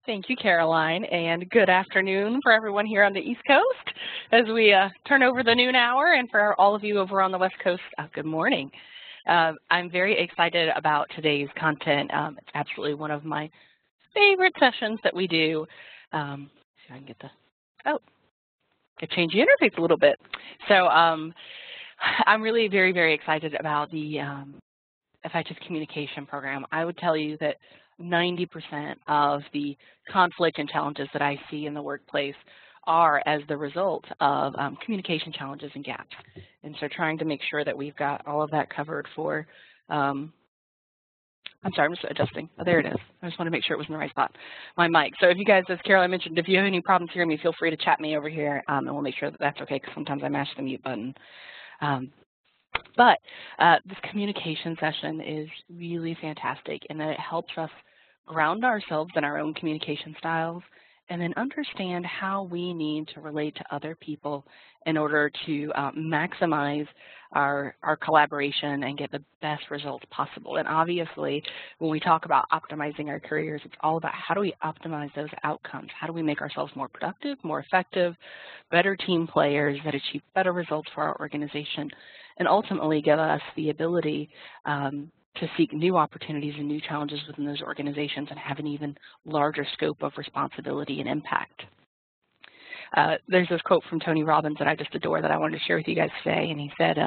Thank you, Caroline, and good afternoon for everyone here on the East Coast as we turn over the noon hour, and for all of you over on the West Coast, good morning. I'm very excited about today's content. It's absolutely one of my favorite sessions that we do. See if I can get the, I changed the interface a little bit. So I'm really very excited about the effective communication program. I would tell you that 90% of the conflict and challenges that I see in the workplace are as the result of communication challenges and gaps. And so trying to make sure that we've got all of that covered for, I'm sorry, I'm just adjusting. Oh, there it is. I just want to make sure it was in the right spot, my mic. So if you guys, as Caroline mentioned, if you have any problems hearing me, feel free to chat me over here, and we'll make sure that that's okay, because sometimes I mash the mute button. But this communication session is really fantastic in that it helps us ground ourselves in our own communication styles and then understand how we need to relate to other people in order to maximize our collaboration and get the best results possible. And obviously, when we talk about optimizing our careers, it's all about how do we optimize those outcomes? How do we make ourselves more productive, more effective, better team players that achieve better results for our organization, and ultimately give us the ability to seek new opportunities and new challenges within those organizations and have an even larger scope of responsibility and impact. There's this quote from Tony Robbins that I just adore that I wanted to share with you guys today, and he said,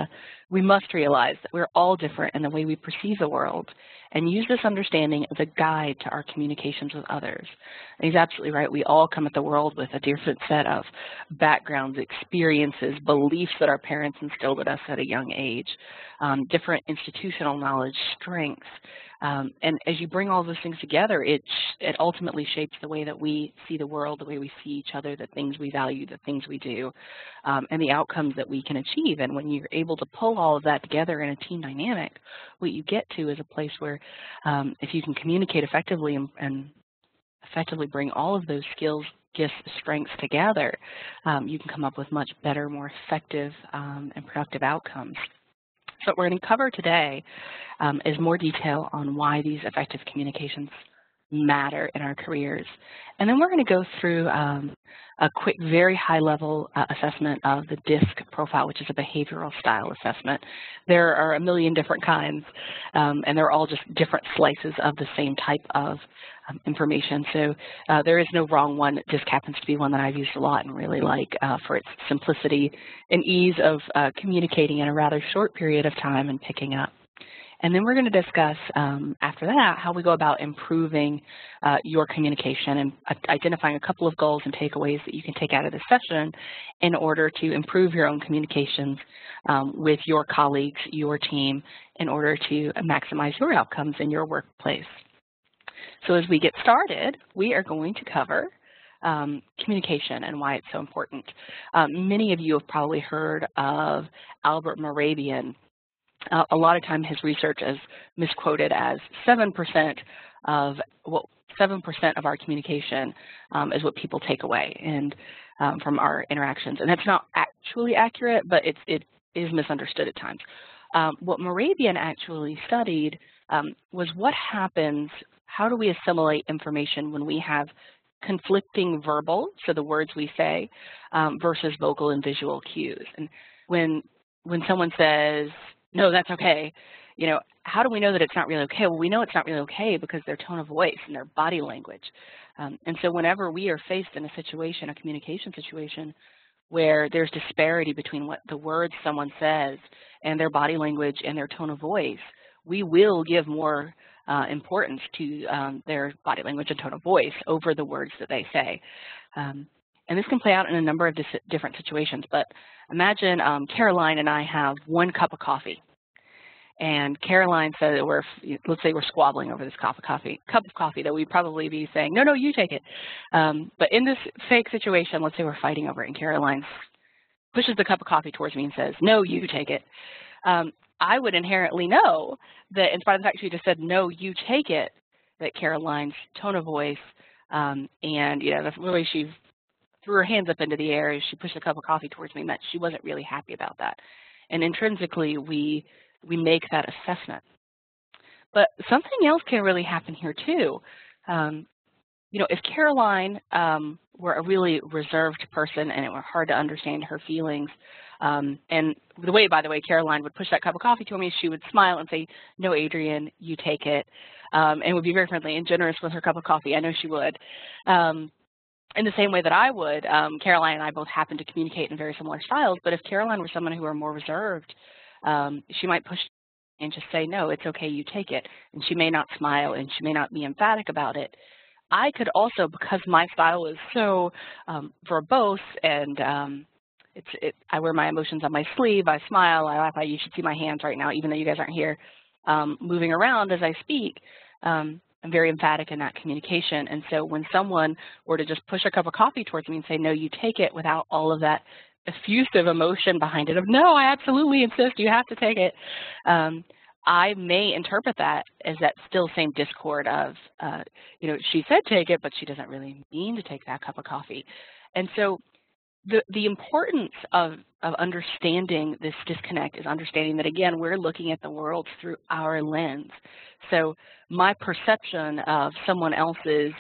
we must realize that we're all different in the way we perceive the world and use this understanding as a guide to our communications with others. And he's absolutely right. We all come at the world with a different set of backgrounds, experiences, beliefs that our parents instilled in us at a young age, different institutional knowledge, strengths. And as you bring all those things together, it ultimately shapes the way that we see the world, the way we see each other, the things we value, the things we do, and the outcomes that we can achieve. And when you're able to pull all of that together in a team dynamic, what you get to is a place where if you can communicate effectively and effectively bring all of those skills, gifts, strengths together, you can come up with much better, more effective and productive outcomes. So what we're going to cover today is more detail on why these effective communications matter in our careers. And then we're going to go through a quick, very high-level assessment of the DISC profile, which is a behavioral style assessment. There are a million different kinds, and they're all just different slices of the same type of information. So there is no wrong one. DISC happens to be one that I've used a lot and really like for its simplicity and ease of communicating in a rather short period of time and picking up. And then we're going to discuss, after that, how we go about improving your communication and identifying a couple of goals and takeaways that you can take out of this session in order to improve your own communications with your colleagues, your team, in order to maximize your outcomes in your workplace. So as we get started, we are going to cover communication and why it's so important. Many of you have probably heard of Albert Moravian. A lot of time his research is misquoted as 7% of our communication is what people take away and from our interactions. And that's not actually accurate, but it is misunderstood at times. What Moravian actually studied was what happens, how do we assimilate information when we have conflicting verbal, so the words we say, versus vocal and visual cues. And when someone says, no, that's okay, you know, how do we know that it's not really okay? Well, we know it's not really okay because their tone of voice and their body language. And so whenever we are faced in a situation, a communication situation, where there's disparity between what the words someone says and their body language and their tone of voice, we will give more importance to their body language and tone of voice over the words that they say. And this can play out in a number of different situations, but imagine Caroline and I have one cup of coffee. And Caroline said that let's say we're squabbling over this cup of coffee that we'd probably be saying, no, you take it. But in this fake situation, let's say we're fighting over it and Caroline pushes the cup of coffee towards me and says, no, you take it. I would inherently know that in spite of the fact she just said, no, you take it, that Caroline's tone of voice and, you know, the way she threw her hands up into the air as she pushed a cup of coffee towards me meant she wasn't really happy about that. And intrinsically, we make that assessment. But something else can really happen here too. if Caroline were a really reserved person and it were hard to understand her feelings, and the way, by the way, Caroline would push that cup of coffee to me, she would smile and say, "No, Adrienne, you take it," and would be very friendly and generous with her cup of coffee. I know she would. In the same way that I would, Caroline and I both happen to communicate in very similar styles, but if Caroline were someone who were more reserved, she might push and just say, "No, it's okay, you take it," and she may not smile and she may not be emphatic about it. I could also, because my style is so verbose and I wear my emotions on my sleeve, I smile, I laugh, you should see my hands right now, even though you guys aren't here, moving around as I speak. I'm very emphatic in that communication. And so when someone were to just push a cup of coffee towards me and say, "No, you take it," without all of that effusive emotion behind it of, "No, I absolutely insist, you have to take it," I may interpret that as that still same discord of, she said take it, but she doesn't really mean to take that cup of coffee. And so the importance of understanding this disconnect is understanding that, again, we're looking at the world through our lens. So my perception of someone else's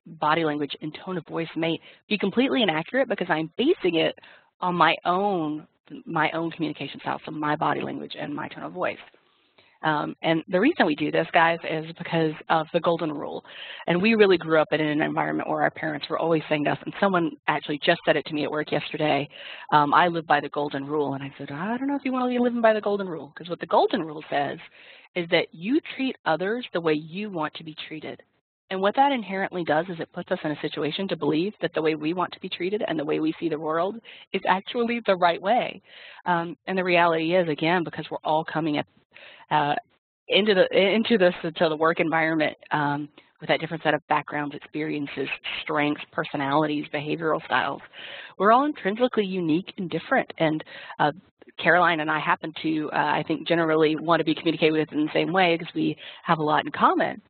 body language and tone of voice may be completely inaccurate because I'm basing it on my own communication style, so my body language and my tone of voice. And the reason we do this, guys, is because of the golden rule. And we really grew up in an environment where our parents were always saying to us, and someone actually just said it to me at work yesterday, I live by the golden rule. And I said, I don't know if you want to be living by the golden rule, because what the golden rule says is that you treat others the way you want to be treated. And what that inherently does is it puts us in a situation to believe that the way we want to be treated and the way we see the world is actually the right way. And the reality is, again, because we're all coming at into the work environment with that different set of backgrounds, experiences, strengths, personalities, behavioral styles. We're all intrinsically unique and different. And Caroline and I happen to, I think, generally want to be communicated with in the same way because we have a lot in common,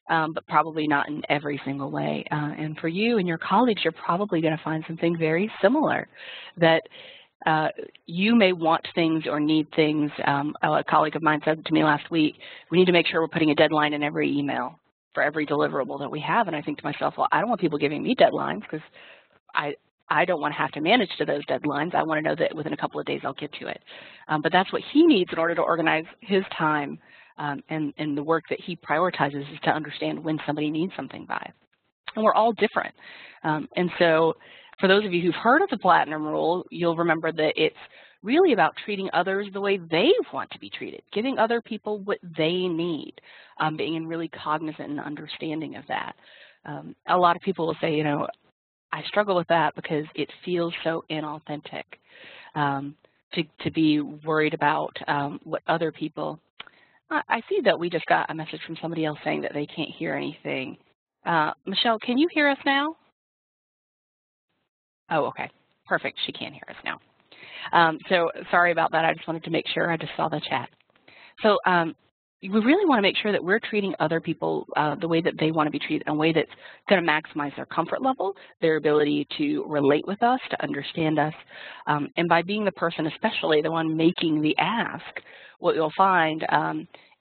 but probably not in every single way. And for you and your colleagues, you're probably going to find something very similar that you may want things or need things. A colleague of mine said to me last week, we need to make sure we're putting a deadline in every email for every deliverable that we have. And I think to myself, well, I don't want people giving me deadlines because I don't want to have to manage to those deadlines. I want to know that within a couple of days I'll get to it. But that's what he needs in order to organize his time, and the work that he prioritizes is to understand when somebody needs something by. And we're all different. And so for those of you who've heard of the Platinum Rule, you'll remember that it's really about treating others the way they want to be treated, giving other people what they need, being really cognizant and understanding of that. A lot of people will say, I struggle with that because it feels so inauthentic to be worried about what other people. I see that we just got a message from somebody else saying that they can't hear anything. Michelle, can you hear us now? Oh, okay. Perfect. She can hear us now. So sorry about that. I just wanted to make sure. I just saw the chat. So we really want to make sure that we're treating other people the way that they want to be treated, in a way that's going to maximize their comfort level, their ability to relate with us, to understand us. And by being the person, especially the one making the ask, what you'll find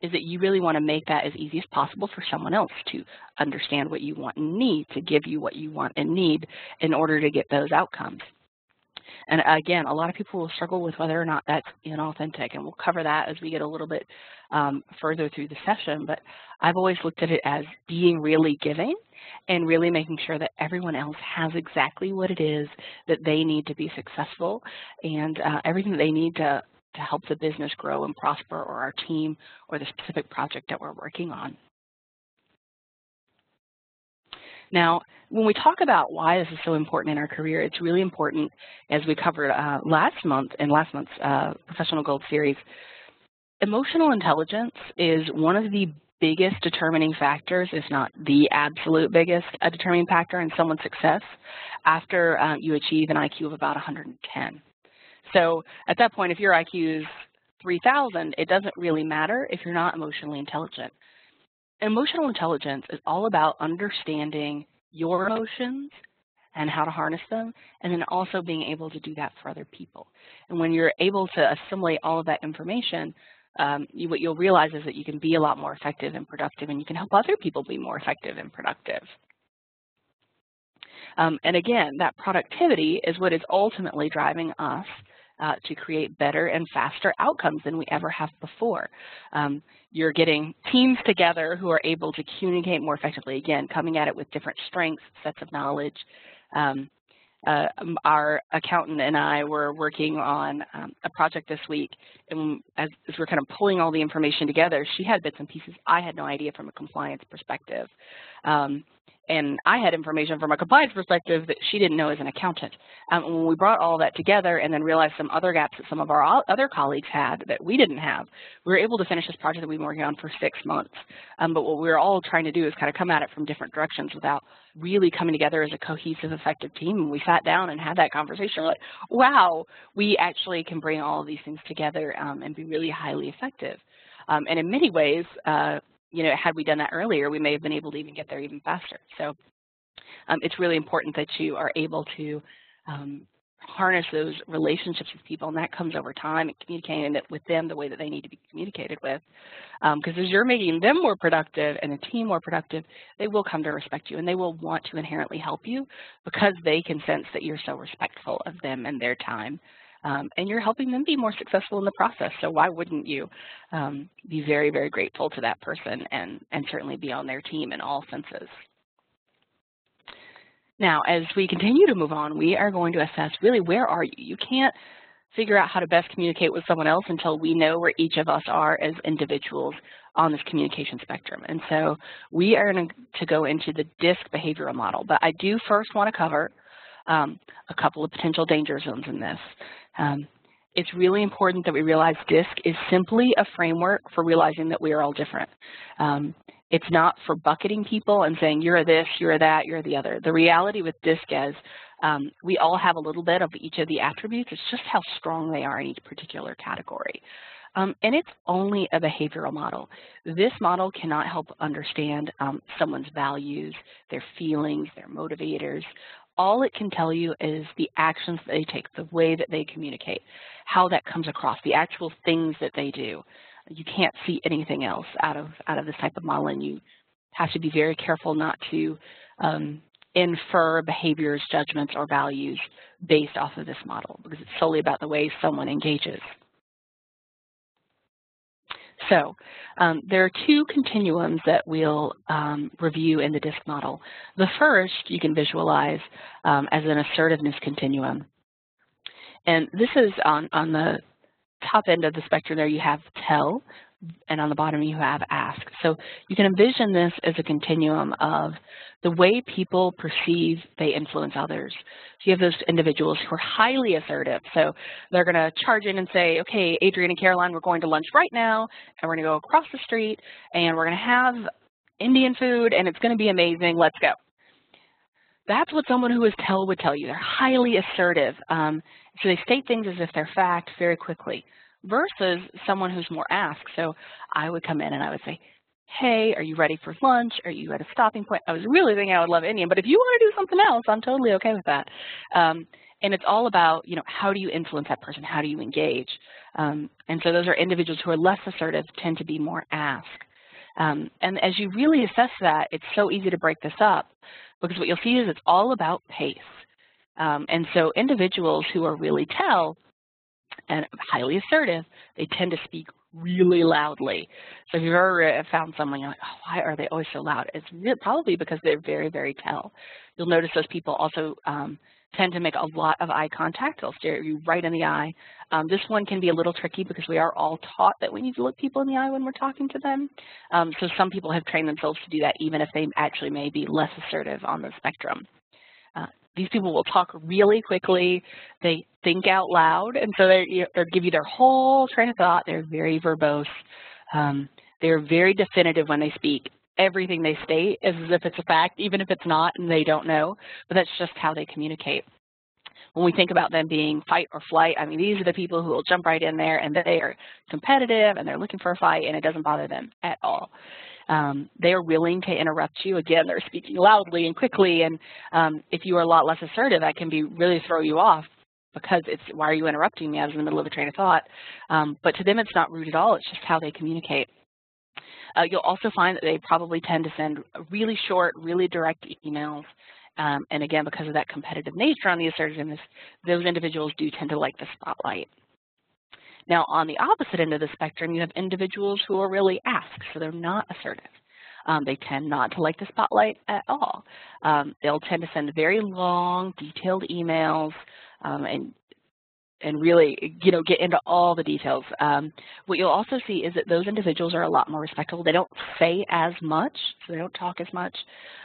is that you really want to make that as easy as possible for someone else to understand what you want and need, to give you what you want and need in order to get those outcomes. And again, a lot of people will struggle with whether or not that's inauthentic, and we'll cover that as we get a little bit further through the session. But I've always looked at it as being really giving and really making sure that everyone else has exactly what it is that they need to be successful, and everything that they need to help the business grow and prosper, or our team, or the specific project that we're working on. Now, when we talk about why this is so important in our career, it's really important, as we covered last month in last month's Professional Gold Series. Emotional intelligence is one of the biggest determining factors, if not the absolute biggest determining factor in someone's success after you achieve an IQ of about 110. So at that point, if your IQ is 3,000, it doesn't really matter if you're not emotionally intelligent. Emotional intelligence is all about understanding your emotions and how to harness them, and then also being able to do that for other people. And when you're able to assimilate all of that information, what you'll realize is that you can be a lot more effective and productive, and you can help other people be more effective and productive. And again, that productivity is what is ultimately driving us to create better and faster outcomes than we ever have before. You're getting teams together who are able to communicate more effectively, again, coming at it with different strengths, sets of knowledge. Our accountant and I were working on a project this week, and as we're kind of pulling all the information together, she had bits and pieces I had no idea from a compliance perspective. And I had information from a compliance perspective that she didn't know as an accountant. When we brought all that together and then realized some other gaps that some of our other colleagues had that we didn't have, we were able to finish this project that we've been working on for 6 months. But what we were all trying to do is kind of come at it from different directions without really coming together as a cohesive, effective team. And we sat down and had that conversation. We're like, wow, we actually can bring all of these things together and be really highly effective. And in many ways, you know, had we done that earlier, we may have been able to even get there even faster. So it's really important that you are able to harness those relationships with people, and that comes over time and communicating it with them the way that they need to be communicated with. Because as you're making them more productive and the team more productive, they will come to respect you, and they will want to inherently help you because they can sense that you're so respectful of them and their time. And you're helping them be more successful in the process. So why wouldn't you be very, very grateful to that person and certainly be on their team in all senses. Now, as we continue to move on, we are going to assess really where are you? You can't figure out how to best communicate with someone else until we know where each of us are as individuals on this communication spectrum. And so we are going to go into the DISC behavioral model. But I do first want to cover a couple of potential danger zones in this. It's really important that we realize DISC is simply a framework for realizing that we are all different. It's not for bucketing people and saying you're this, you're that, you're the other. The reality with DISC is we all have a little bit of each of the attributes. It's just how strong they are in each particular category. And it's only a behavioral model. This model cannot help understand someone's values, their feelings, their motivators. All it can tell you is the actions that they take, the way that they communicate, how that comes across, the actual things that they do. You can't see anything else out of this type of model, and you have to be very careful not to infer behaviors, judgments, or values based off of this model, because it's solely about the way someone engages. So there are two continuums that we'll review in the DISC model. The first you can visualize as an assertiveness continuum. And this is on the top end of the spectrum there you have tell, and on the bottom you have ask. So you can envision this as a continuum of the way people perceive they influence others. So you have those individuals who are highly assertive. So they're going to charge in and say, okay, Adrienne and Caroline, we're going to lunch right now, and we're going to go across the street, and we're going to have Indian food, and it's going to be amazing. Let's go. That's what someone who is tell would tell you. They're highly assertive. So they state things as if they're fact very quickly, versus someone who's more ask. So I would come in and I would say, hey, are you ready for lunch? Are you at a stopping point? I was really thinking I would love Indian, but if you want to do something else, I'm totally okay with that. And it's all about, you know, how do you influence that person? How do you engage? And so those are individuals who are less assertive, tend to be more ask. And as you really assess that, it's so easy to break this up, because what you'll see is it's all about pace. And so individuals who are really tell and highly assertive, they tend to speak really loudly. So if you've ever found someone, you're like, oh, why are they always so loud? It's really probably because they're very, very tell. You'll notice those people also tend to make a lot of eye contact. They'll stare at you right in the eye. This one can be a little tricky because we are all taught that we need to look people in the eye when we're talking to them. So some people have trained themselves to do that even if they actually may be less assertive on the spectrum. These people will talk really quickly. They think out loud, and so they'll give you their whole train of thought. They're very verbose. They're very definitive when they speak. Everything they state is as if it's a fact, even if it's not and they don't know, but that's just how they communicate. When we think about them being fight or flight, I mean, these are the people who will jump right in there, and they are competitive, and they're looking for a fight, and it doesn't bother them at all. They are willing to interrupt you. Again, they're speaking loudly and quickly, and if you are a lot less assertive, that can really throw you off, because it's, why are you interrupting me? I was in the middle of a train of thought. But to them, it's not rude at all. It's just how they communicate. You'll also find that they probably tend to send really short, really direct emails, And again, because of that competitive nature on the assertiveness, those individuals do tend to like the spotlight. Now, on the opposite end of the spectrum, you have individuals who are really asked, so they're not assertive. They tend not to like the spotlight at all. They'll tend to send very long, detailed emails and really, get into all the details. What you'll also see is that those individuals are a lot more respectful. They don't say as much, so they don't talk as much.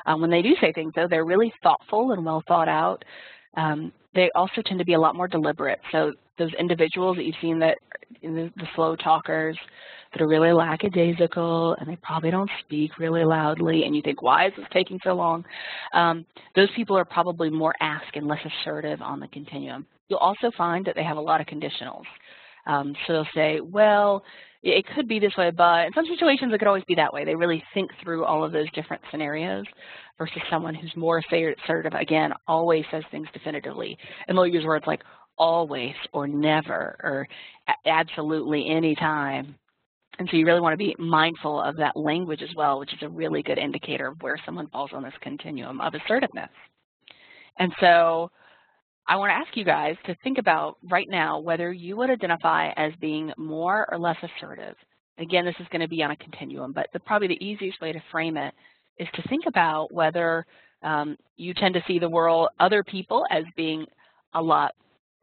When they do say things, though, they're really thoughtful and well thought out. They also tend to be a lot more deliberate. So those individuals that you've seen that the slow talkers that are really lackadaisical and they probably don't speak really loudly and you think, why is this taking so long? Those people are probably more ask and less assertive on the continuum. You'll also find that they have a lot of conditionals. So they'll say, well, it could be this way, but in some situations it could always be that way. They really think through all of those different scenarios versus someone who's more assertive, again, always says things definitively. And they'll use words like always or never or absolutely anytime. And so you really want to be mindful of that language as well, which is a really good indicator of where someone falls on this continuum of assertiveness. And so I want to ask you guys to think about right now whether you would identify as being more or less assertive. Again, this is going to be on a continuum, but probably the easiest way to frame it is to think about whether you tend to see the world, other people, as being a lot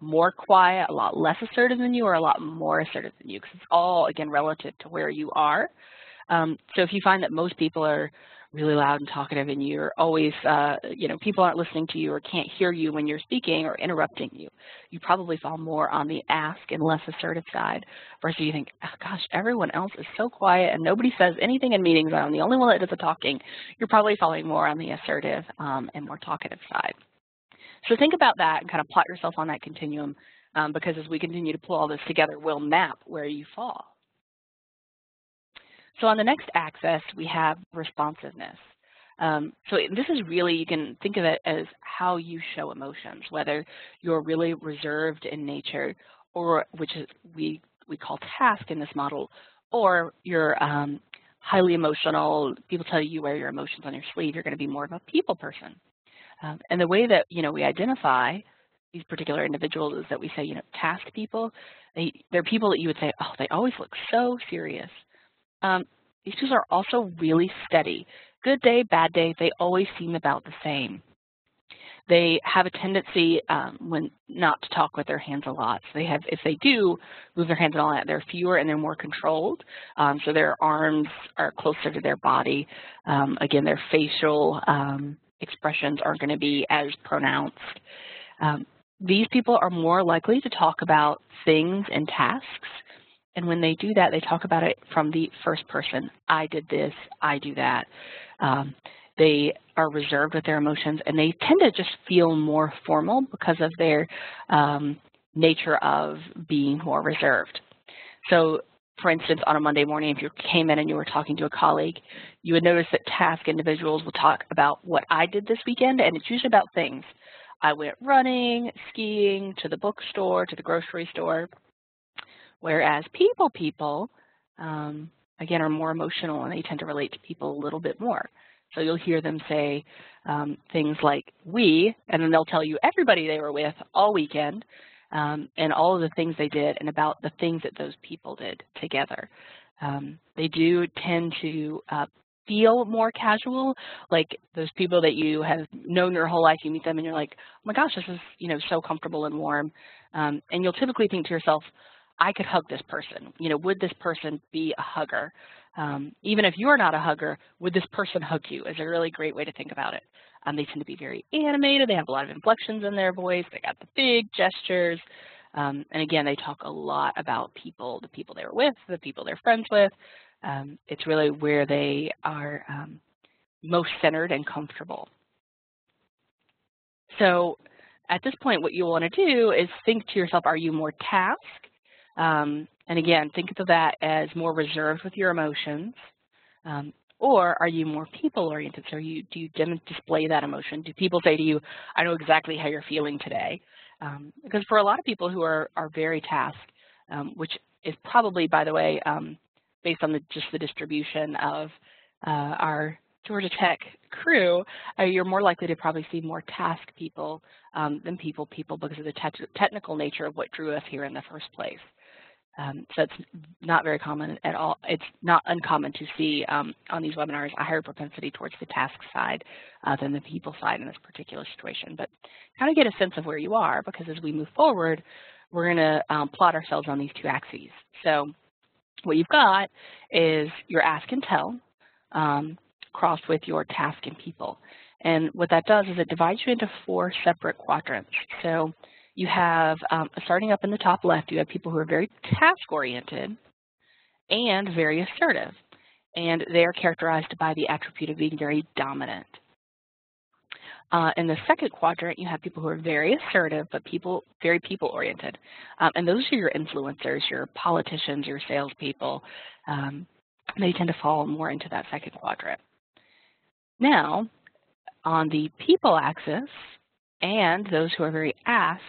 more quiet, a lot less assertive than you, or a lot more assertive than you, because it's all, again, relative to where you are. So if you find that most people are really loud and talkative and you're always, people aren't listening to you or can't hear you when you're speaking or interrupting you, you probably fall more on the ask and less assertive side versus you think, oh, gosh, everyone else is so quiet and nobody says anything in meetings. I'm the only one that does the talking. You're probably falling more on the assertive and more talkative side. So think about that and kind of plot yourself on that continuum because as we continue to pull all this together, we'll map where you fall. So on the next axis, we have responsiveness. So this is really, you can think of it as how you show emotions, whether you're really reserved in nature, or which is we call task in this model, or you're highly emotional. People tell you wear your emotions on your sleeve. You're going to be more of a people person. And the way that, we identify these particular individuals is that we say, task people, they're people that you would say, oh, they always look so serious. These people are also really steady. Good day, bad day, they always seem about the same. They have a tendency when not to talk with their hands a lot. So they have, if they do move their hands and all that, they're fewer and they're more controlled. So their arms are closer to their body. Again, their facial expressions aren't going to be as pronounced. These people are more likely to talk about things and tasks. And when they do that, they talk about it from the first person. I did this, I do that. They are reserved with their emotions, and they tend to just feel more formal because of their nature of being more reserved. So, for instance, on a Monday morning, if you came in and you were talking to a colleague, you would notice that task individuals will talk about what I did this weekend, and it's usually about things. I went running, skiing, to the bookstore, to the grocery store. Whereas people, again, are more emotional and they tend to relate to people a little bit more. So you'll hear them say things like we, and then they'll tell you everybody they were with all weekend and all of the things they did and about the things that those people did together. They do tend to feel more casual, like those people that you have known your whole life, you meet them and you're like, oh my gosh, this is so comfortable and warm. And you'll typically think to yourself, I could hug this person. Would this person be a hugger? Even if you're not a hugger, would this person hug you? Is a really great way to think about it. They tend to be very animated. They have a lot of inflections in their voice. They got the big gestures. And again, they talk a lot about people, the people they were with, the people they're friends with. It's really where they are most centered and comfortable. So at this point, what you'll want to do is think to yourself, are you more task? And again, think of that as more reserved with your emotions, or are you more people-oriented? So do you display that emotion? Do people say to you, I know exactly how you're feeling today? Because for a lot of people who are very task, which is probably, by the way, based on just the distribution of our Georgia Tech crew, you're more likely to probably see more task people than people because of the technical nature of what drew us here in the first place. So it's not very common at all. It's not uncommon to see on these webinars a higher propensity towards the task side than the people side in this particular situation. But kind of get a sense of where you are, because as we move forward, we're going to plot ourselves on these two axes. So what you've got is your ask and tell crossed with your task and people. And what that does is it divides you into 4 separate quadrants. So you have, starting up in the top left, you have people who are very task-oriented and very assertive. And they are characterized by the attribute of being very dominant. In the second quadrant, you have people who are very assertive, but very people-oriented. And those are your influencers, your politicians, your salespeople. They tend to fall more into that second quadrant. Now, on the people axis, and those who are very ask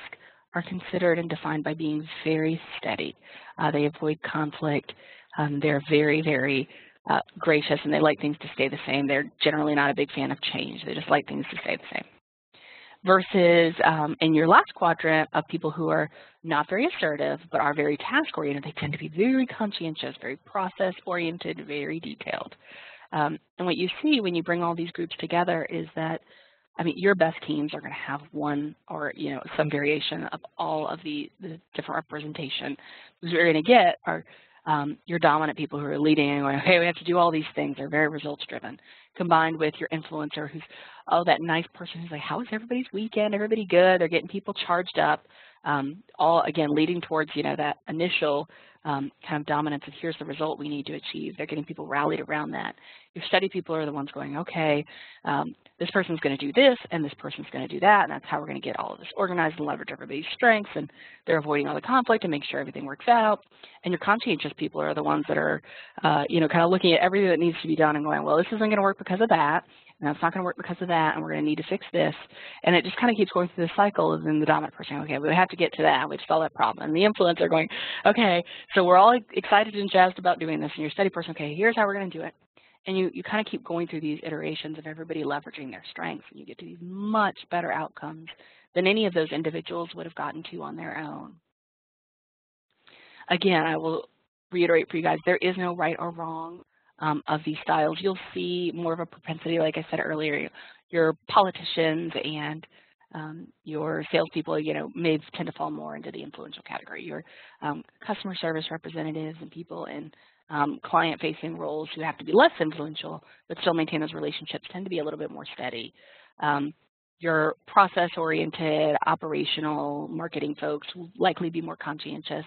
are considered and defined by being very steady. They avoid conflict. They're very, very gracious, and they like things to stay the same. They're generally not a big fan of change. They just like things to stay the same. Versus in your last quadrant of people who are not very assertive but are very task-oriented, they tend to be very conscientious, very process-oriented, very detailed. And what you see when you bring all these groups together is that, I mean, your best teams are going to have one or, some variation of all of the different representation. What you're going to get are your dominant people who are leading and going, okay, we have to do all these things. They're very results-driven, combined with your influencer who's, oh, that nice person who's like, how was everybody's weekend? Everybody good? They're getting people charged up. All, again, leading towards, that initial kind of dominance of here's the result we need to achieve. They're getting people rallied around that. Your steady people are the ones going, okay, this person's going to do this and this person's going to do that, and that's how we're going to get all of this organized and leverage everybody's strengths, and they're avoiding all the conflict and make sure everything works out. And your conscientious people are the ones that are, kind of looking at everything that needs to be done and going, well, this isn't going to work because of that, and it's not going to work because of that, and we're going to need to fix this. And it just kind of keeps going through the cycle, and then the dominant person, okay, we have to get to that, we have to solve that problem. And the influencer going, okay, so we're all excited and jazzed about doing this, and your steady person, okay, here's how we're going to do it. And you kind of keep going through these iterations of everybody leveraging their strengths, and you get to these much better outcomes than any of those individuals would have gotten to on their own. Again, I will reiterate for you guys, there is no right or wrong of these styles. You'll see more of a propensity, like I said earlier, your politicians and your salespeople, may tend to fall more into the influential category. Your customer service representatives and people in client-facing roles who have to be less influential but still maintain those relationships tend to be a little bit more steady. Your process-oriented, operational, marketing folks will likely be more conscientious,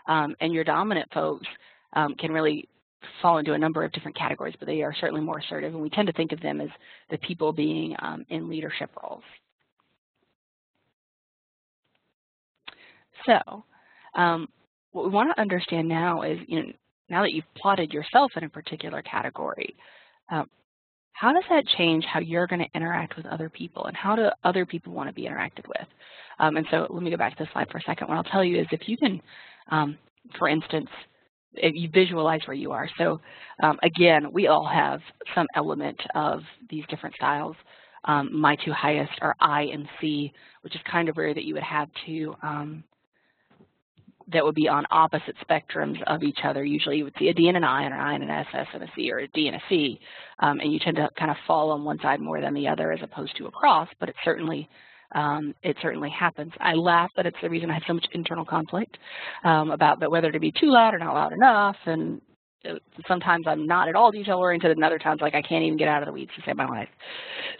and your dominant folks can really fall into a number of different categories, but they are certainly more assertive, and we tend to think of them as the people being in leadership roles. So what we want to understand now is, now that you've plotted yourself in a particular category, how does that change how you're going to interact with other people, and how do other people want to be interacted with? And so let me go back to the slide for a second. What I'll tell you is if you can, for instance, if you visualize where you are. So again, we all have some element of these different styles. My two highest are I and C, which is kind of rare that you would have two that would be on opposite spectrums of each other. Usually you would see a D and an I, and an I and an S and a C, or a D and a C, and you tend to kind of fall on one side more than the other as opposed to across, but it certainly happens. I laugh that it's the reason I have so much internal conflict about whether to be too loud or not loud enough, and sometimes I'm not at all detail-oriented, and other times like I can't even get out of the weeds to save my life.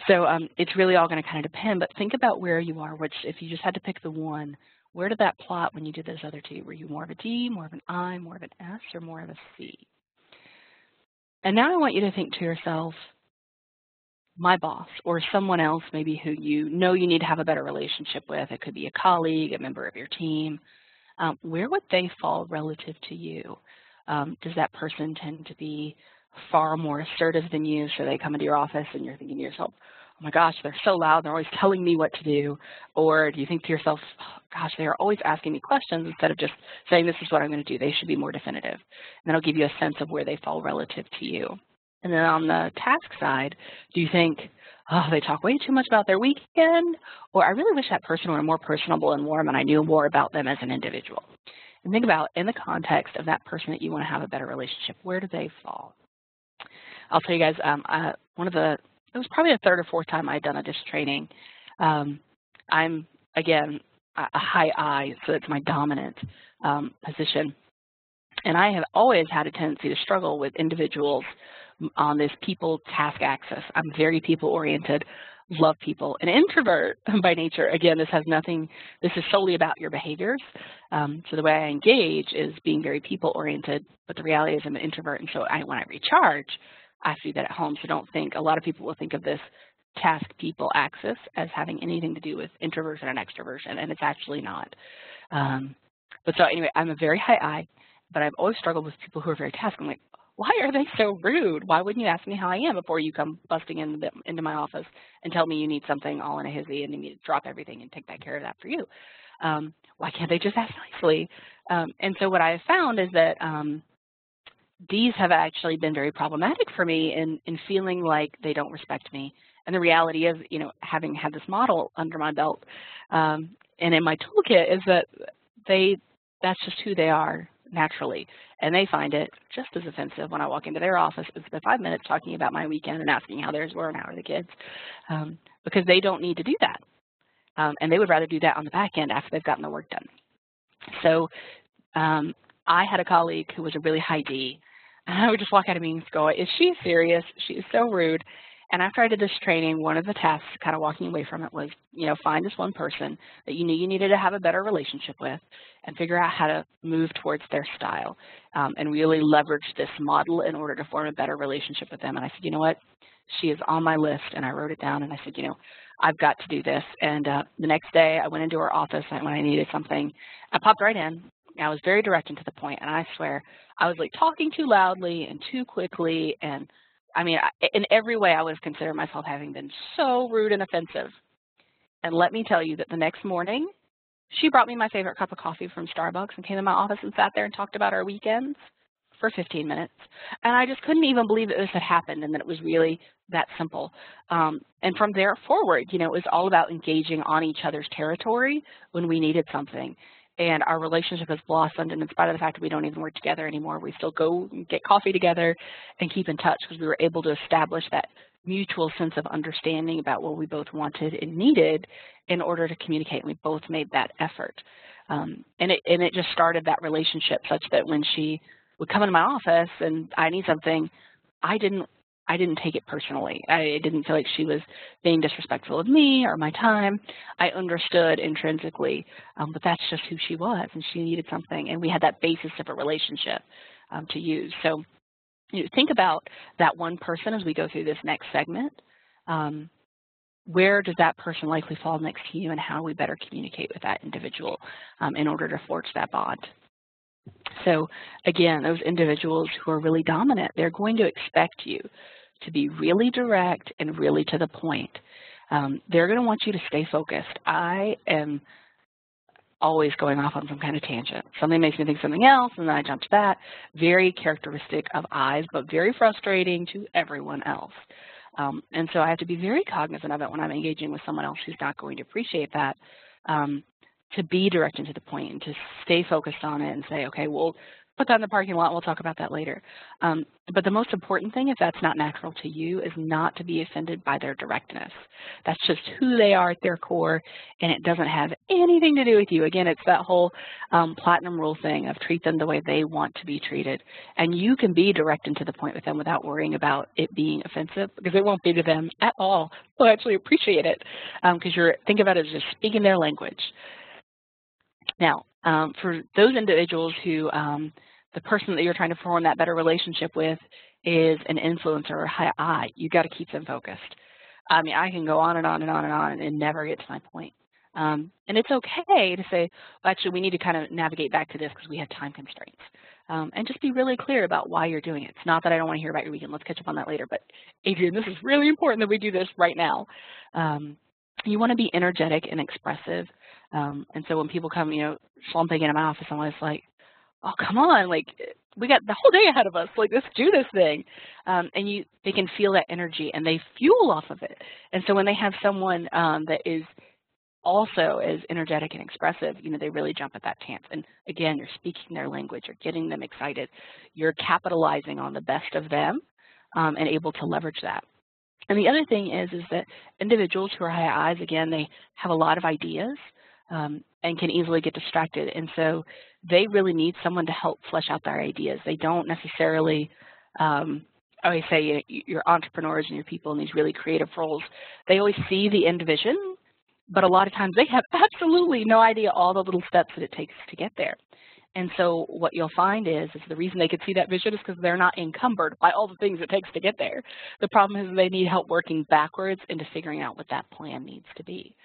So it's really all going to kind of depend, but think about where you are, which if you just had to pick the one, where did that plot when you did those other two? Were you more of a D, more of an I, more of an S, or more of a C? And now I want you to think to yourself, my boss or someone else maybe who you know you need to have a better relationship with, it could be a colleague, a member of your team, where would they fall relative to you? Does that person tend to be far more assertive than you, so they come into your office and you're thinking to yourself, oh my gosh, they're so loud, they're always telling me what to do? Or do you think to yourself, oh, gosh, they are always asking me questions instead of just saying this is what I'm going to do? They should be more definitive. And that'll give you a sense of where they fall relative to you. And then on the task side, do you think, oh, they talk way too much about their weekend, or I really wish that person were more personable and warm and I knew more about them as an individual? And think about, in the context of that person that you want to have a better relationship, where do they fall? I'll tell you guys, it was probably the third or fourth time I'd done a DISC training. I'm, again, a high I, so it's my dominant position. And I have always had a tendency to struggle with individuals on this people task axis. I'm very people-oriented, love people. An introvert by nature, again, this is solely about your behaviors. So the way I engage is being very people-oriented, but the reality is I'm an introvert, and so when I recharge, I have to do that at home. So don't think, a lot of people will think of this task people axis as having anything to do with introversion and extroversion, and it's actually not. But so anyway, I'm a very high I, but I've always struggled with people who are very task. I'm like, why are they so rude? Why wouldn't you ask me how I am before you come busting into my office and tell me you need something all in a hizzy and you need to drop everything and take that care of that for you? Why can't they just ask nicely? And so what I have found is that these have actually been very problematic for me in feeling like they don't respect me. And the reality is, having had this model under my belt and in my toolkit is that that's just who they are naturally. And they find it just as offensive when I walk into their office and spend 5 minutes talking about my weekend and asking how theirs were and how are the kids, because they don't need to do that. And they would rather do that on the back end after they've gotten the work done. So I had a colleague who was a really high D, and I would just walk out of meetings and go, is she serious? She is so rude. And after I did this training, one of the tasks, kind of walking away from it, was, find this one person that you knew you needed to have a better relationship with and figure out how to move towards their style and really leverage this model in order to form a better relationship with them. And I said, you know what? She is on my list. And I wrote it down, and I said, I've got to do this. And the next day, I went into her office when I needed something. I popped right in. I was very direct and to the point, and I swear I was like talking too loudly and too quickly, and I mean, in every way I would have considered myself having been so rude and offensive. And let me tell you that the next morning, she brought me my favorite cup of coffee from Starbucks and came to my office and sat there and talked about our weekends for 15 minutes. And I just couldn't even believe that this had happened and that it was really that simple. And from there forward, it was all about engaging on each other's territory when we needed something. And our relationship has blossomed, and in spite of the fact that we don't even work together anymore, we still go and get coffee together and keep in touch because we were able to establish that mutual sense of understanding about what we both wanted and needed in order to communicate. We both made that effort. And it just started that relationship such that when she would come into my office and I need something, I didn't take it personally. I didn't feel like she was being disrespectful of me or my time. I understood intrinsically, but that's just who she was, and she needed something, and we had that basis of a relationship to use. So think about that one person as we go through this next segment. Where does that person likely fall next to you, and how we better communicate with that individual in order to forge that bond? So again, those individuals who are really dominant, they're going to expect you to be really direct and really to the point. They're going to want you to stay focused. I am always going off on some kind of tangent. Something makes me think something else, and then I jump to that. Very characteristic of I's, but very frustrating to everyone else. And so I have to be very cognizant of it when I'm engaging with someone else who's not going to appreciate that. To be direct and to the point and to stay focused on it and say, okay, we'll put that in the parking lot. We'll talk about that later. But the most important thing, if that's not natural to you, is not to be offended by their directness. That's just who they are at their core, and it doesn't have anything to do with you. Again, it's that whole platinum rule thing of treat them the way they want to be treated. And you can be direct and to the point with them without worrying about it being offensive, because it won't be to them at all. They'll actually appreciate it because think about it as just speaking their language. Now, for those individuals who the person that you're trying to form that better relationship with is an influencer or high I, you got to keep them focused. I mean, I can go on and on and on and on and never get to my point. And it's okay to say, well, actually, we need to kind of navigate back to this because we have time constraints. And just be really clear about why you're doing it. It's not that I don't want to hear about your weekend. Let's catch up on that later. But Adrienne, this is really important that we do this right now. You want to be energetic and expressive. And so when people come, slumping into my office, I'm always like, oh, come on, like, we got the whole day ahead of us. Like, let's do this thing. And they can feel that energy and they fuel off of it. And so when they have someone that is also as energetic and expressive, they really jump at that chance. And again, you're speaking their language, you're getting them excited, you're capitalizing on the best of them and able to leverage that. And the other thing is that individuals who are high I's, again, they have a lot of ideas and can easily get distracted. And so they really need someone to help flesh out their ideas. They don't necessarily, I always say, your entrepreneurs and your people in these really creative roles, they always see the end vision, but a lot of times they have absolutely no idea all the little steps that it takes to get there. And so what you'll find is the reason they can see that vision is because they're not encumbered by all the things it takes to get there. The problem is they need help working backwards into figuring out what that plan needs to be.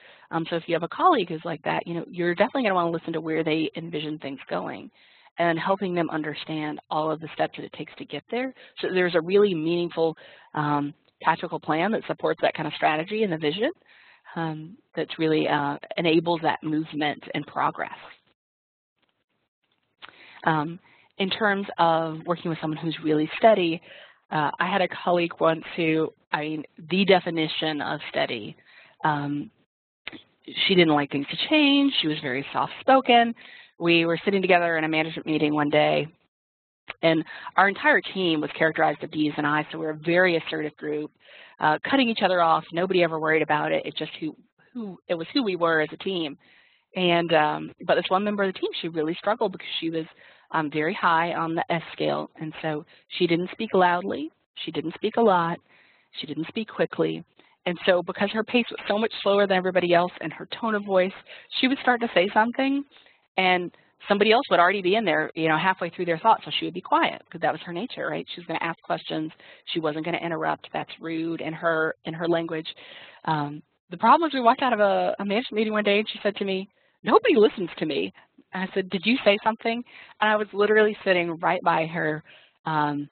So if you have a colleague who's like that, you're definitely going to want to listen to where they envision things going and helping them understand all of the steps that it takes to get there. So there's a really meaningful tactical plan that supports that kind of strategy and the vision that's really enables that movement and progress. In terms of working with someone who's really steady, I had a colleague once who, the definition of steady. She didn't like things to change. She was very soft-spoken. We were sitting together in a management meeting one day, and our entire team was characterized as D's and I's, so we were a very assertive group, cutting each other off. Nobody ever worried about it. It's just it was who we were as a team. And but this one member of the team, she really struggled because she was very high on the S scale, and so she didn't speak loudly, she didn't speak a lot, she didn't speak quickly, and so because her pace was so much slower than everybody else and her tone of voice, she would start to say something, and somebody else would already be in there, halfway through their thoughts, so she would be quiet because that was her nature, right? She was going to ask questions, she wasn't going to interrupt. That's rude in her language. The problem is we walked out of a management meeting one day, and she said to me, "Nobody listens to me." And I said, "Did you say something?" And I was literally sitting right by her and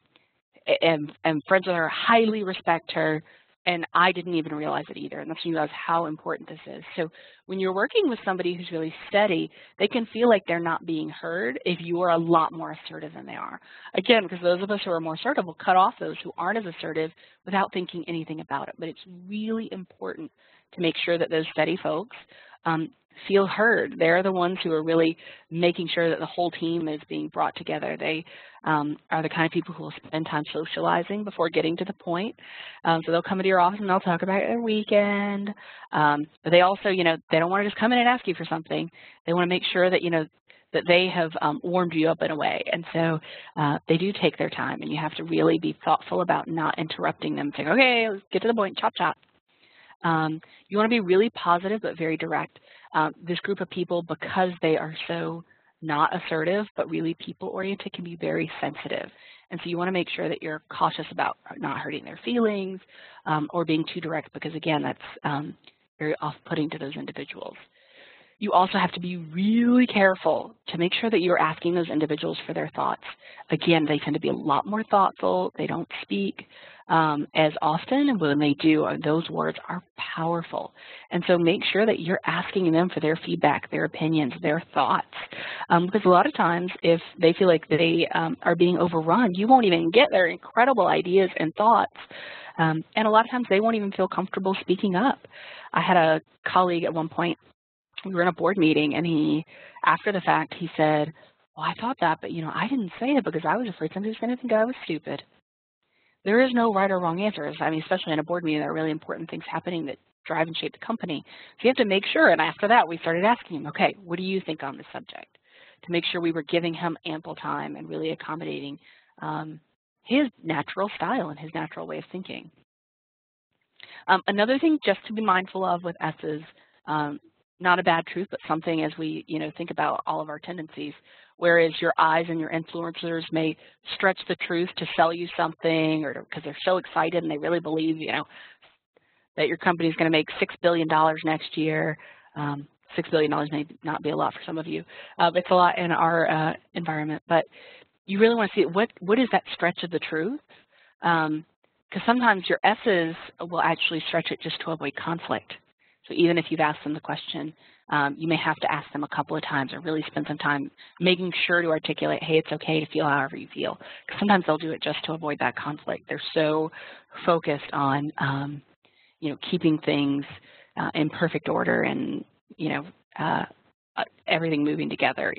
friends with her, highly respect her, and I didn't even realize it either. And that's when you realize how important this is. So when you're working with somebody who's really steady, they can feel like they're not being heard if you are a lot more assertive than they are. Again, because those of us who are more assertive will cut off those who aren't as assertive without thinking anything about it. But it's really important to make sure that those steady folks feel heard. They're the ones who are really making sure that the whole team is being brought together. They are the kind of people who will spend time socializing before getting to the point. So they'll come into your office and they'll talk about their weekend. But they also, they don't want to just come in and ask you for something. They want to make sure that, that they have warmed you up in a way. And so they do take their time, and you have to really be thoughtful about not interrupting them, saying, "Okay, let's get to the point, chop, chop." You want to be really positive but very direct. This group of people, because they are so not assertive but really people-oriented, can be very sensitive. And so you want to make sure that you're cautious about not hurting their feelings or being too direct, because, again, that's very off-putting to those individuals. You also have to be really careful to make sure that you're asking those individuals for their thoughts. Again, they tend to be a lot more thoughtful. They don't speak as often, and when they do, those words are powerful. And so make sure that you're asking them for their feedback, their opinions, their thoughts. Because a lot of times, if they feel like they are being overrun, you won't even get their incredible ideas and thoughts. And a lot of times, they won't even feel comfortable speaking up. I had a colleague at one point. We were in a board meeting, and after the fact, he said, "Well, I thought that, but, I didn't say it because I was afraid somebody was going to think I was stupid." There is no right or wrong answers. Especially in a board meeting, there are really important things happening that drive and shape the company. So you have to make sure, and after that, we started asking him, "Okay, what do you think on this subject?" To make sure we were giving him ample time and really accommodating his natural style and his natural way of thinking. Another thing just to be mindful of with S's, not a bad truth, but something as we think about all of our tendencies, whereas your I's and your influencers may stretch the truth to sell you something, or because they're so excited and they really believe that your company is going to make $6 billion next year. $6 billion may not be a lot for some of you. It's a lot in our environment, but you really want to see what is that stretch of the truth, because sometimes your S's will actually stretch it just to avoid conflict. So even if you've asked them the question, you may have to ask them a couple of times or really spend some time making sure to articulate, hey, it's okay to feel however you feel. Because sometimes they'll do it just to avoid that conflict. They're so focused on, keeping things in perfect order and, everything moving together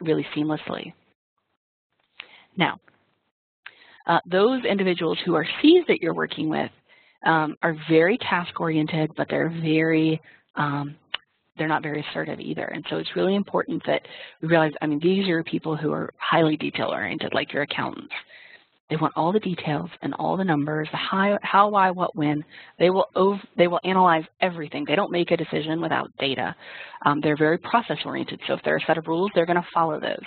really seamlessly. Now, those individuals who are C's that you're working with are very task-oriented, but they're not very assertive either. And so it's really important that we realize, these are people who are highly detail-oriented, like your accountants. They want all the details and all the numbers, the how, why, what, when. They will analyze everything. They don't make a decision without data. They're very process-oriented. So if there are a set of rules, they're going to follow those.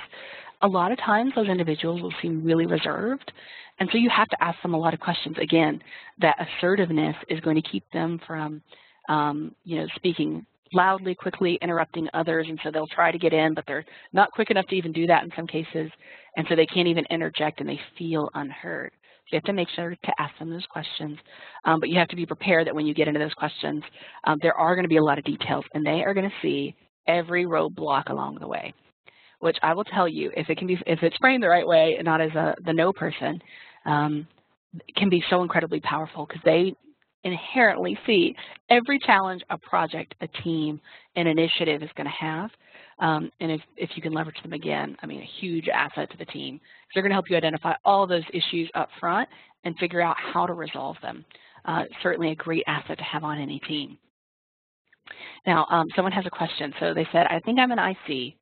A lot of times, those individuals will seem really reserved. And so you have to ask them a lot of questions. Again, that assertiveness is going to keep them from, speaking loudly, quickly, interrupting others. And so they'll try to get in, but they're not quick enough to even do that in some cases. And so they can't even interject and they feel unheard. So you have to make sure to ask them those questions. But you have to be prepared that when you get into those questions, there are going to be a lot of details and they are going to see every roadblock along the way, which I will tell you, if it's framed the right way and not as the no person, it can be so incredibly powerful because they inherently see every challenge, a project, a team, an initiative is going to have. And if you can leverage them again, a huge asset to the team. They're going to help you identify all those issues up front and figure out how to resolve them. Certainly a great asset to have on any team. Now, someone has a question. So they said, I think I'm an IC.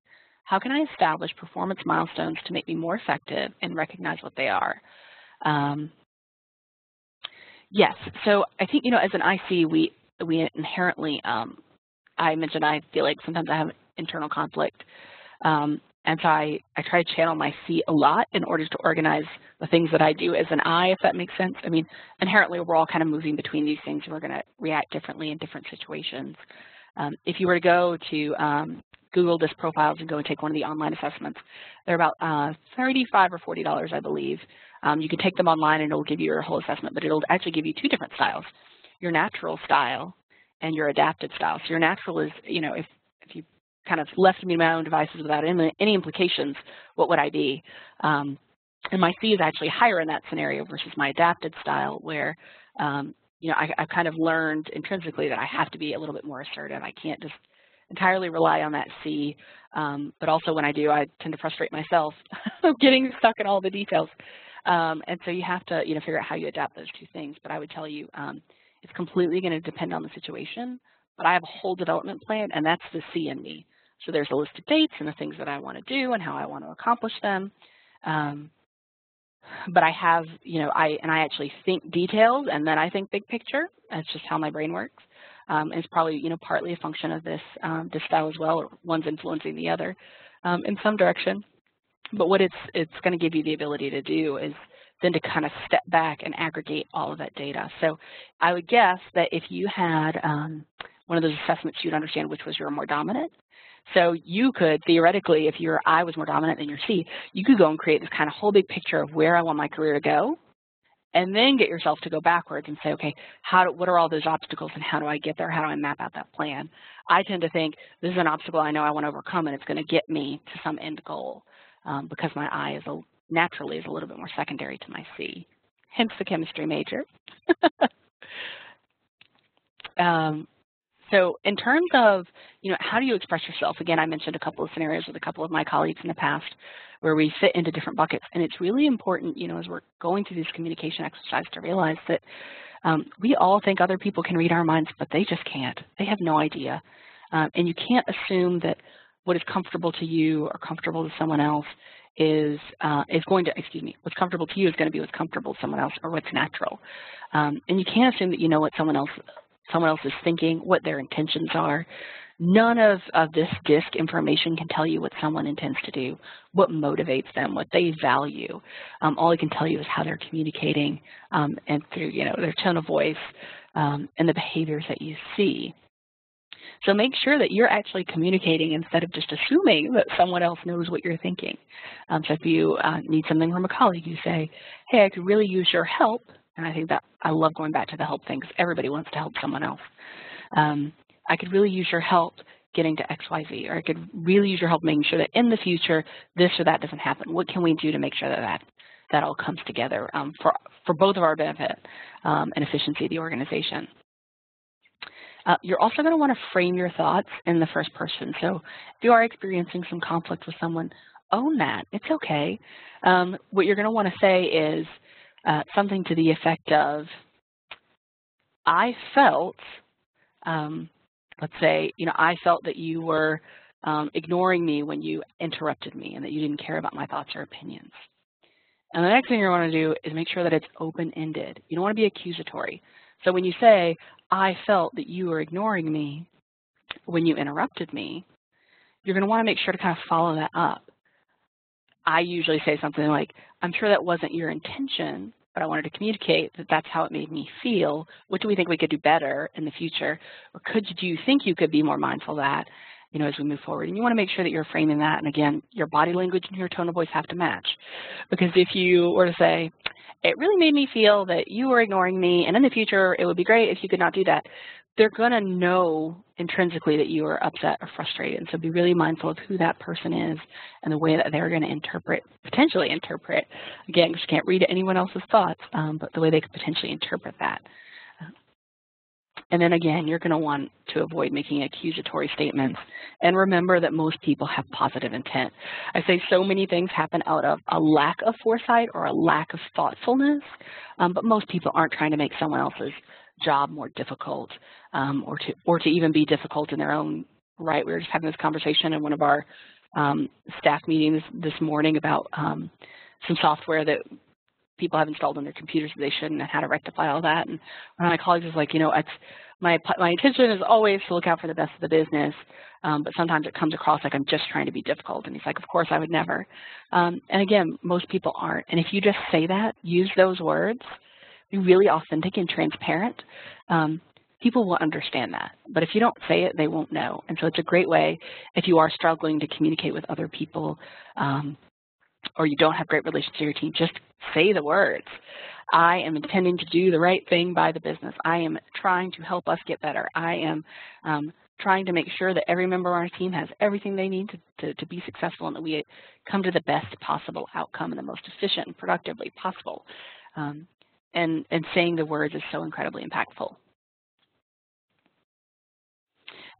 How can I establish performance milestones to make me more effective and recognize what they are? Yes, so I think, as an IC, we inherently, I mentioned I feel like sometimes I have internal conflict. And so I try to channel my C a lot in order to organize the things that I do as an I, if that makes sense. Inherently, we're all kind of moving between these things and we're going to react differently in different situations. If you were to go to Google Disc Profiles and go and take one of the online assessments, they're about $35 or $40, I believe. You can take them online and it'll give you your whole assessment, but it'll actually give you two different styles, your natural style and your adapted style. So your natural is, if you kind of left me to my own devices without any implications, what would I be? And my C is actually higher in that scenario versus my adapted style where, I've kind of learned intrinsically that I have to be a little bit more assertive. I can't just entirely rely on that C, but also when I do, I tend to frustrate myself getting stuck in all the details. And so you have to, figure out how you adapt those two things. But I would tell you, it's completely going to depend on the situation. But I have a whole development plan, and that's the C in me. So there's a list of dates and the things that I want to do and how I want to accomplish them. But I have, I actually think details, and then I think big picture. That's just how my brain works. And it's probably, partly a function of this style as well, or one's influencing the other in some direction. But what it's going to give you the ability to do is then to kind of step back and aggregate all of that data. So I would guess that if you had one of those assessments, you'd understand which was your more dominant. So you could theoretically, if your I was more dominant than your C, you could go and create this kind of whole big picture of where I want my career to go, and then get yourself to go backwards and say, okay, what are all those obstacles and how do I get there? How do I map out that plan? I tend to think this is an obstacle I know I want to overcome and it's going to get me to some end goal. Because my I is naturally is a little bit more secondary to my C, hence the chemistry major. So in terms of, how do you express yourself? Again, I mentioned a couple of scenarios with a couple of my colleagues in the past where we fit into different buckets. And it's really important, as we're going through this communication exercise to realize that we all think other people can read our minds, but they just can't. They have no idea. And you can't assume that what is comfortable to you or comfortable to someone else is going to, what's comfortable to you is going to be what's comfortable to someone else or what's natural. And you can't assume that you know what someone else is thinking, what their intentions are. None of this DISC information can tell you what someone intends to do, what motivates them, what they value. All it can tell you is how they're communicating and through, their tone of voice and the behaviors that you see. So make sure that you're actually communicating instead of just assuming that someone else knows what you're thinking. So if you need something from a colleague, you say, hey, I could really use your help. And I think that I love going back to the help thing because everybody wants to help someone else. I could really use your help getting to XYZ, or I could really use your help making sure that in the future this or that doesn't happen. What can we do to make sure that that all comes together for both of our benefit and efficiency of the organization? You're also going to want to frame your thoughts in the first person. So if you are experiencing some conflict with someone, own that. It's okay. What you're going to want to say is something to the effect of, I felt, let's say, I felt that you were ignoring me when you interrupted me and that you didn't care about my thoughts or opinions. And the next thing you want to do is make sure that it's open-ended. You don't want to be accusatory. So when you say, I felt that you were ignoring me when you interrupted me, you're going to want to make sure to kind of follow that up. I usually say something like, I'm sure that wasn't your intention, but I wanted to communicate that that's how it made me feel. What do we think we could do better in the future? Or do you think you could be more mindful of that, as we move forward? And you want to make sure that you're framing that. And again, your body language and your tone of voice have to match. Because if you were to say, it really made me feel that you were ignoring me, and in the future, it would be great if you could not do that, they're going to know intrinsically that you are upset or frustrated. And so be really mindful of who that person is and the way that they're going to potentially interpret. Again, you just can't read anyone else's thoughts, but the way they could potentially interpret that. And then again, you're going to want to avoid making accusatory statements. And remember that most people have positive intent. I say so many things happen out of a lack of foresight or a lack of thoughtfulness, but most people aren't trying to make someone else's job more difficult or to even be difficult in their own right. We were just having this conversation in one of our staff meetings this morning about some software that people have installed on their computers that they shouldn't, and how to rectify all that. And one of my colleagues was like, my intention is always to look out for the best of the business, but sometimes it comes across like I'm just trying to be difficult. And he's like, of course I would never. And again, most people aren't. And if you just say that, use those words, be really authentic and transparent, people will understand that. But if you don't say it, they won't know. And so it's a great way if you are struggling to communicate with other people, or you don't have great relationships with your team, just say the words. I am intending to do the right thing by the business. I am trying to help us get better. I am trying to make sure that every member of our team has everything they need to be successful, and that we come to the best possible outcome in the most efficient and productively possible. And saying the words is so incredibly impactful.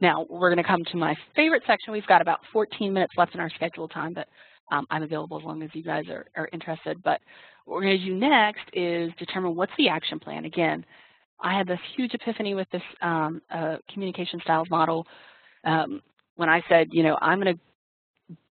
Now, we're going to come to my favorite section. We've got about 14 minutes left in our scheduled time, but I'm available as long as you guys are interested. But what we're going to do next is determine what's the action plan. Again, I had this huge epiphany with this communication styles model when I said, I'm going to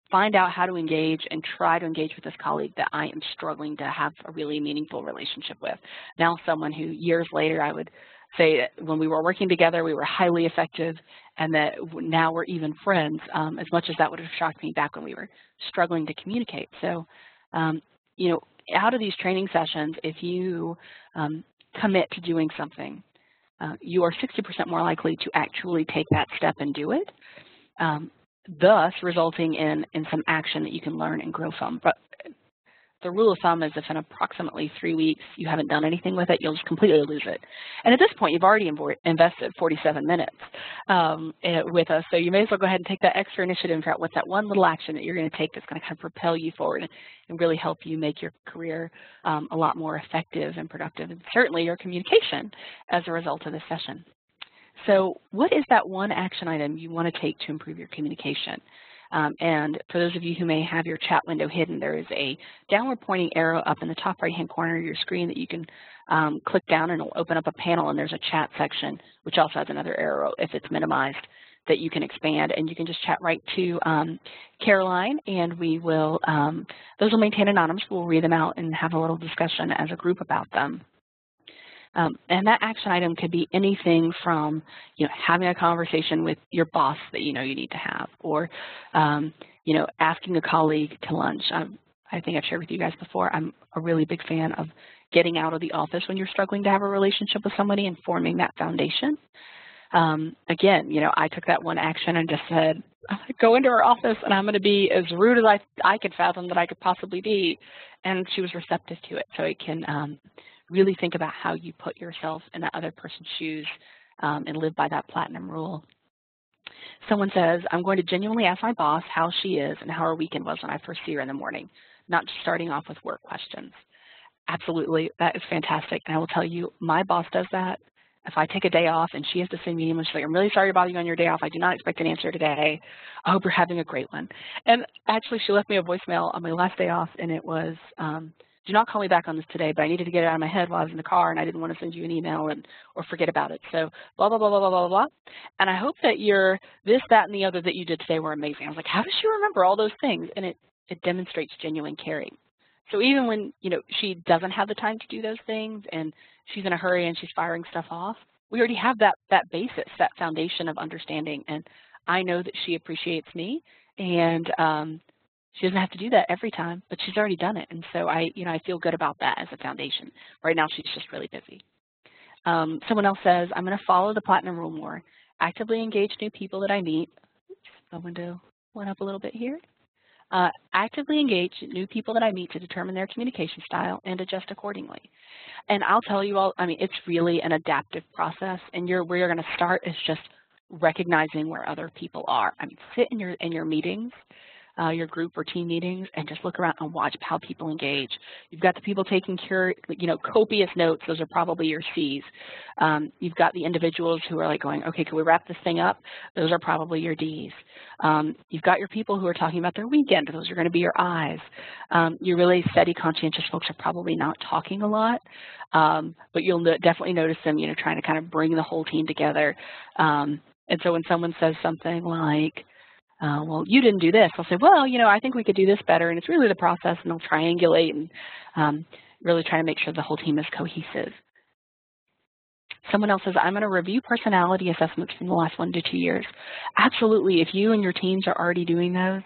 find out how to engage and try to engage with this colleague that I am struggling to have a really meaningful relationship with. Now someone who years later I would say that when we were working together, we were highly effective, and that now we're even friends, as much as that would have shocked me back when we were struggling to communicate. So, out of these training sessions, if you commit to doing something, you are 60% more likely to actually take that step and do it, thus resulting in some action that you can learn and grow from. But the rule of thumb is if in approximately 3 weeks you haven't done anything with it, you'll just completely lose it. And at this point, you've already invested 47 minutes with us, so you may as well go ahead and take that extra initiative and figure out what's that one little action that you're going to take that's going to kind of propel you forward and really help you make your career a lot more effective and productive, and certainly your communication as a result of this session. So what is that one action item you want to take to improve your communication? And for those of you who may have your chat window hidden, there is a downward pointing arrow up in the top right-hand corner of your screen that you can click down, and it'll open up a panel, and there's a chat section, which also has another arrow if it's minimized, that you can expand, and you can just chat right to Caroline, and we will, those will maintain anonymous. We'll read them out and have a little discussion as a group about them. And that action item could be anything from, having a conversation with your boss that you need to have, or, asking a colleague to lunch. I think I've shared with you guys before, I'm a really big fan of getting out of the office when you're struggling to have a relationship with somebody and forming that foundation. Again, I took that one action and just said, go into her office and I'm going to be as rude as I could fathom that I could possibly be. And she was receptive to it. So it can really think about how you put yourself in that other person's shoes and live by that platinum rule. Someone says, I'm going to genuinely ask my boss how she is and how her weekend was when I first see her in the morning, not just starting off with work questions. Absolutely, that is fantastic. And I will tell you, my boss does that. If I take a day off and she has to send me an email, she's like, I'm really sorry to bother you on your day off. I do not expect an answer today. I hope you're having a great one. And actually, she left me a voicemail on my last day off, and it was, do not call me back on this today, but I needed to get it out of my head while I was in the car, and I didn't want to send you an email or forget about it. So blah, blah, blah, blah, blah, blah, blah. And I hope that your this, that, and the other that you did today were amazing. I was like, how does she remember all those things? And it demonstrates genuine caring. So even when, she doesn't have the time to do those things and she's in a hurry and she's firing stuff off, we already have that basis, that foundation of understanding. And I know that she appreciates me, and she doesn't have to do that every time, but she's already done it. And so I feel good about that as a foundation. Right now, she's just really busy. Someone else says, I'm going to follow the platinum rule more. Actively engage new people that I meet. Oops, the window went up a little bit here. Actively engage new people that I meet to determine their communication style and adjust accordingly. And I'll tell you all, it's really an adaptive process, and where you're going to start is just recognizing where other people are. Sit in your meetings, your group or team meetings, and just look around and watch how people engage. You've got the people taking copious notes. Those are probably your C's. You've got the individuals who are like going, okay, can we wrap this thing up? Those are probably your D's. You've got your people who are talking about their weekend. Those are going to be your I's. Your really steady, conscientious folks are probably not talking a lot, but you'll definitely notice them, trying to kind of bring the whole team together. And so when someone says something like, well, you didn't do this, I'll say, well, I think we could do this better, and it's really the process, and they'll triangulate and really try to make sure the whole team is cohesive. Someone else says, I'm going to review personality assessments from the last 1 to 2 years. Absolutely. If you and your teams are already doing those,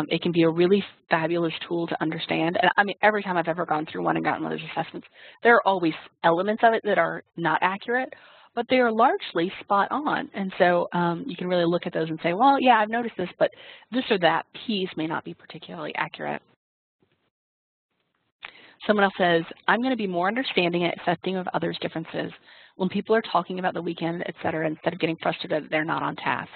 it can be a really fabulous tool to understand. And every time I've ever gone through one and gotten one of those assessments, there are always elements of it that are not accurate, but they are largely spot on. And so you can really look at those and say, well, yeah, I've noticed this, but this or that piece may not be particularly accurate. Someone else says, I'm going to be more understanding and accepting of others' differences when people are talking about the weekend, et cetera, instead of getting frustrated that they're not on task.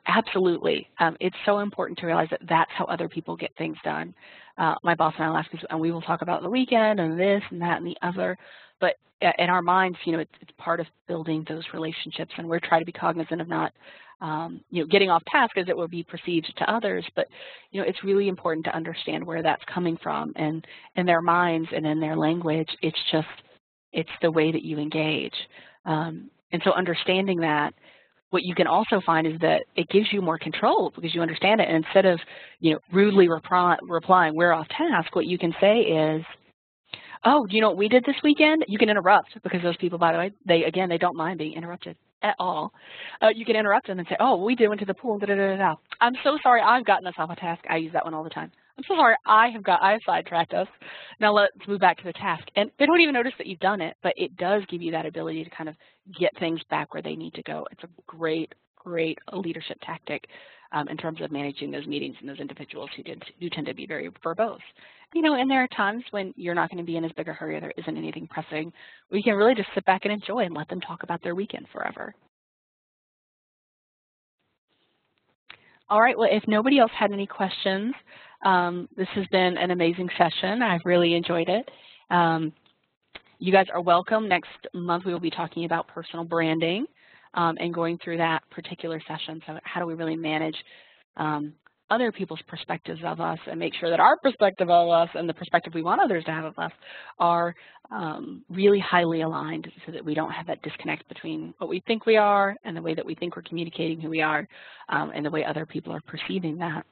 Absolutely. It's so important to realize that that's how other people get things done. My boss and I laugh, and we will talk about the weekend and this and that and the other, but in our minds, it's part of building those relationships, and we're trying to be cognizant of not, getting off task as it will be perceived to others, but, it's really important to understand where that's coming from, and in their minds and in their language, it's the way that you engage. And so understanding that, what you can also find is that it gives you more control because you understand it, and instead of, rudely replying, we're off task, what you can say is, oh, do you know what we did this weekend? You can interrupt, because those people, by the way, they don't mind being interrupted at all. You can interrupt them and say, oh, we went to the pool, da, da, da, da. I'm so sorry I've gotten us off a task. I use that one all the time. I'm so sorry I have sidetracked us. Now let's move back to the task. And they don't even notice that you've done it, but it does give you that ability to kind of get things back where they need to go. It's a great leadership tactic in terms of managing those meetings and those individuals who tend to be very verbose. And there are times when you're not going to be in as big a hurry, there isn't anything pressing, where you can really just sit back and enjoy and let them talk about their weekend forever. All right, well, if nobody else had any questions, this has been an amazing session. I've really enjoyed it. You guys are welcome. Next month, we will be talking about personal branding and going through that particular session. So how do we really manage other people's perspectives of us and make sure that our perspective of us and the perspective we want others to have of us are really highly aligned, so that we don't have that disconnect between what we think we are and the way that we think we're communicating who we are and the way other people are perceiving that.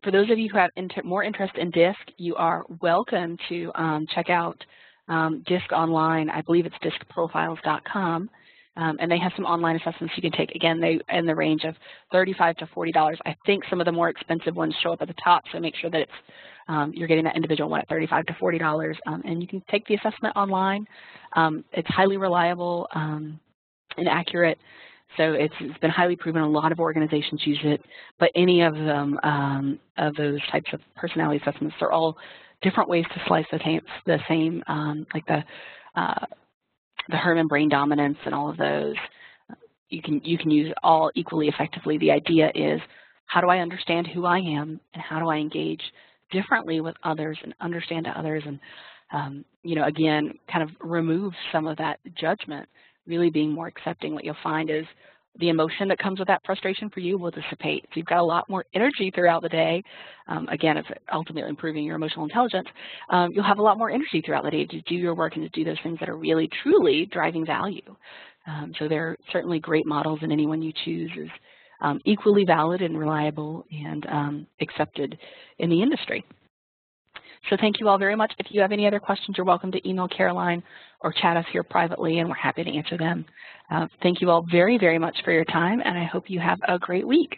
For those of you who have more interest in DISC, you are welcome to check out DISC online. I believe it's discprofiles.com. And they have some online assessments you can take. Again, they in the range of $35 to $40. I think some of the more expensive ones show up at the top, so make sure that it's you're getting that individual one at $35 to $40. And you can take the assessment online. It's highly reliable and accurate. So it's been highly proven. A lot of organizations use it, but any of them, of those types of personality assessments, they're all different ways to slice the same, like the the Herman brain dominance and all of those. You can use all equally effectively. The idea is, how do I understand who I am, and how do I engage differently with others and understand others, and you know, again, kind of remove some of that judgment, really being more accepting. What you'll find is the emotion that comes with that frustration for you will dissipate. So you've got a lot more energy throughout the day. Again, it's ultimately improving your emotional intelligence. You'll have a lot more energy throughout the day to do your work and to do those things that are really, truly driving value. So they're certainly great models, and anyone you choose is equally valid and reliable and accepted in the industry. So thank you all very much. If you have any other questions, you're welcome to email Caroline or chat us here privately, and we're happy to answer them. Thank you all very, very much for your time, and I hope you have a great week.